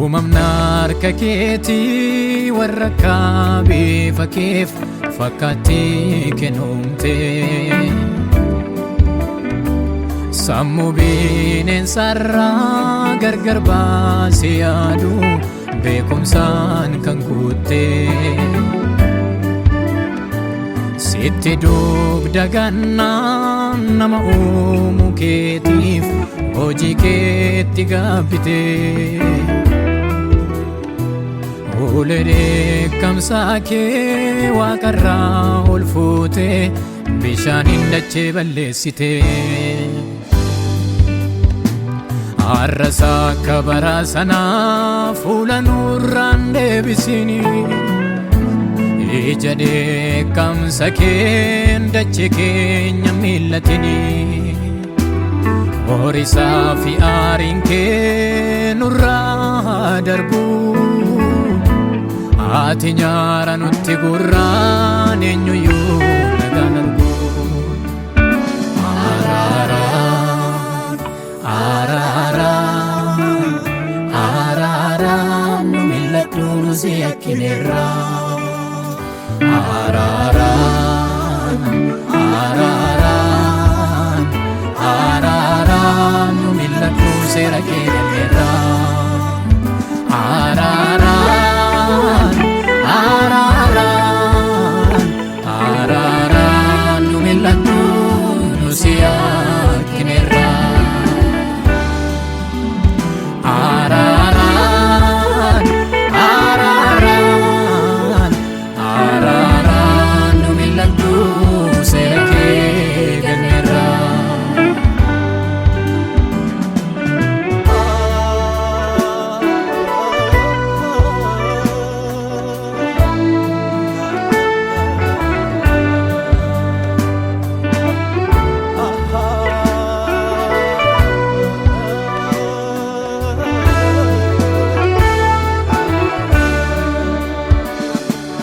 Uumamnaar kakeeti warra kaabee fakkeef fakkaatee kennuumte sammuu bineensarraa gargar baasee yaadu beekumsaan kan guutte sitti dugda gannaan nama uumuu keetiif hojii keetti gaabbite ulee kamsaa kee waaqarraa ol fuute bishaaniin dachee balleessite har'asaa akka bara sanaa fuula nurraan deebisini ija dheekkamsa kee dachee keenya miillatini horisaa fi aariin kee nurraa darbu ati nyaara nutti gurraan eenyuyyuu nagaan argu araaraan nu milladhu nu si yakkineerraa araaraan nu milladhu seera kee galmeerraa araaraan nu milladhu nu si yakkineerraa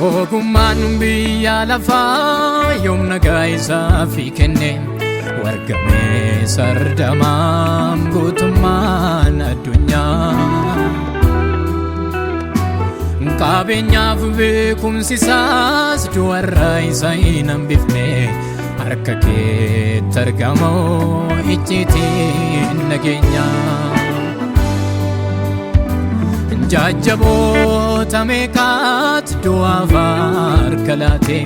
ogummaan biyya lafaa yoomna gaa'isaa fi kenne wargamee sardamaam guutummaan addunyaa qabeenyaaf beekumsisaas du'arraa isa hin hambifne harka keetti argamoo icciitiin nageenyaa jajjaboota meeqaat du'aaf harka laate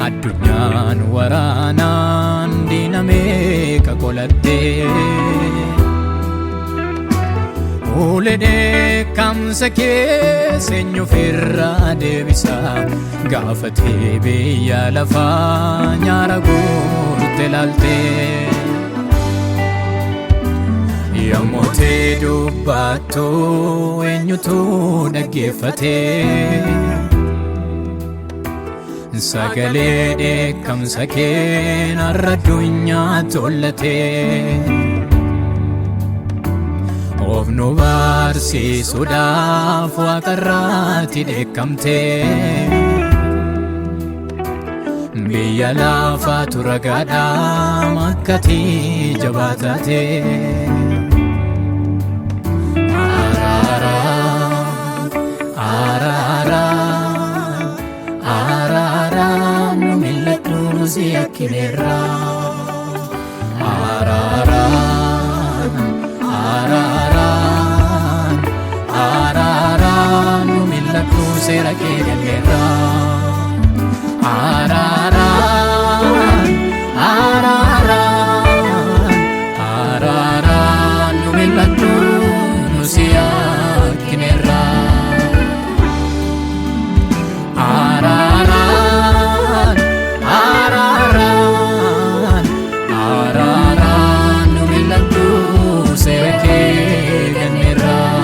addunyaan waraanaan diina meeqa qolatte ulee dheekkamsa kee eenyufirraa deebisa gaafatee biyya lafaa nyaara guurte laalte yommuu dubbattu eenyutu dhaggeeffate sagalee dheekkamsa kee har'a addunyaa tollate of nu barsiisuudhaaf waaqarraatti dheekkamte biyya lafaatu ragaadhaam akkati jabaataate araaraan nu milladhu nu si yakkineerraa araaraan nu milladhu seera kee galmeerraa araaraan nu milladhu nu si yakkineerraa araaraan nu milladhu seera kee galmeerraa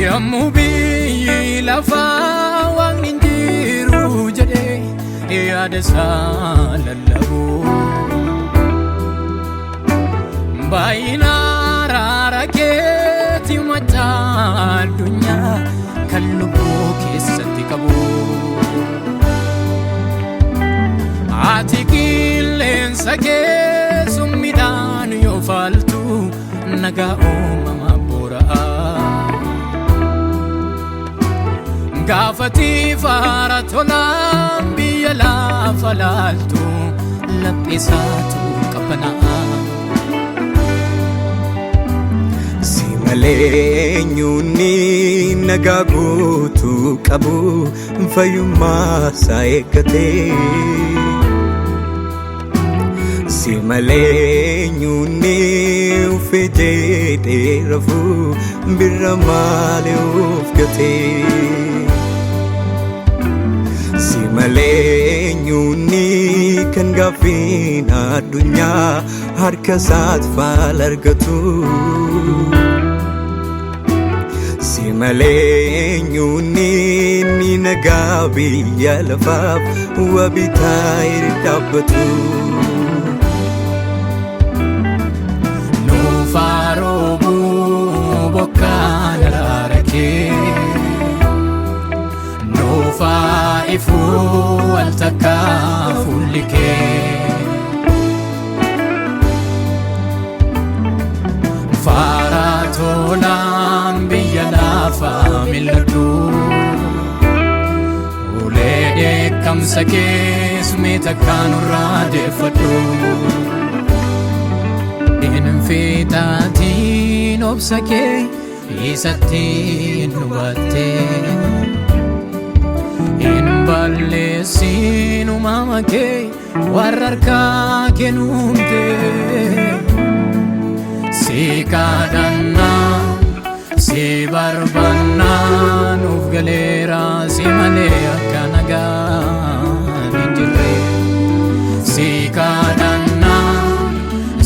yommuu biyyi lafaa waaqni hin jiru jedhee yaada isaa lallabu baay'ina addunyaa kan lubbuu keessatti qabu. Ati qilleensa keessummiidhaan yoo faaltu nagaa uumamaa bora'a. Gaafati faara tolaan biyya lafa laaltu laphisaatu qabanaa. Si malee eenyuunni nagaa guutuu qabu fayyummaa isaa eeggatee. Si malee eenyuunni ufee jedhee rafuu birra malee of gatee. Si malee eenyuunni kan gaaffiin addunyaa harka isaatti faal argatu. Si malee eenyuunni ni nagaa biyya lafaaf wabii ta'ee dhaabbatu. Nuufaaroobu bokkaan araarakee. Ifuu wal takkaa fuulli kee faara tolaan biyya lafaa mil'adhu. Ulee dheekkamsa kee sumee takkaa nurraa deeffadhu. Hin fiixaatiin obsa kee isatti nu baattee. Hin balleessin uumama kee warra harkaa kennuumte. Si kadhannaa si barbaannaa nuuf galeera si malee akka nagaan hin jirre. Si kadhannaa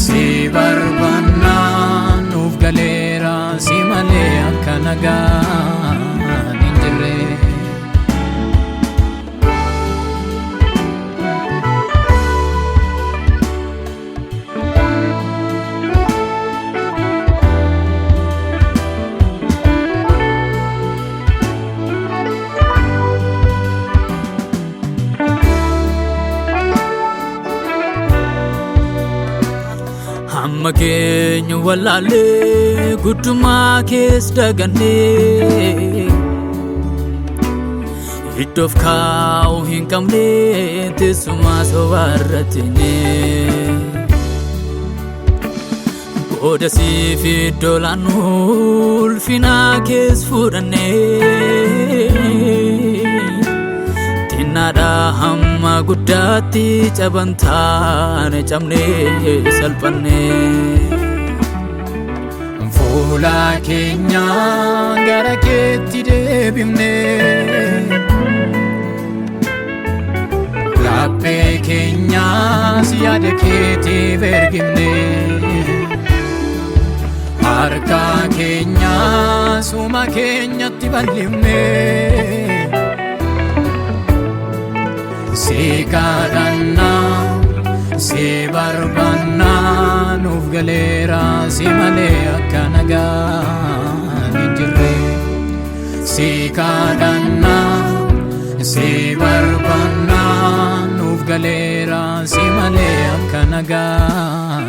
si barbaannaa nuuf galeera si malee akka nagaan hin jirre. Amma keenya wallaalee guddummaa kees dagannee. Iddoof kaa'u hin qabne teessumaa sobaarra teenyee. Booda siif iddoo laannu ulfinaa kees fudhannee. Xinnaadhaa hamma guddaatti cabantaane cabnee salphannee. Fuula keenya gara keetti deebifnee. Laphee keenyaas yaada keetiif ergifnee. Harka keenyaas uuma keenyatti bal'ifnee. Si kadhannaa si barbaannaa nuuf galeera si malee akka nagaan hin jirre. Si kadhannaa si barbaannaa nuuf galeera si malee akka nagaan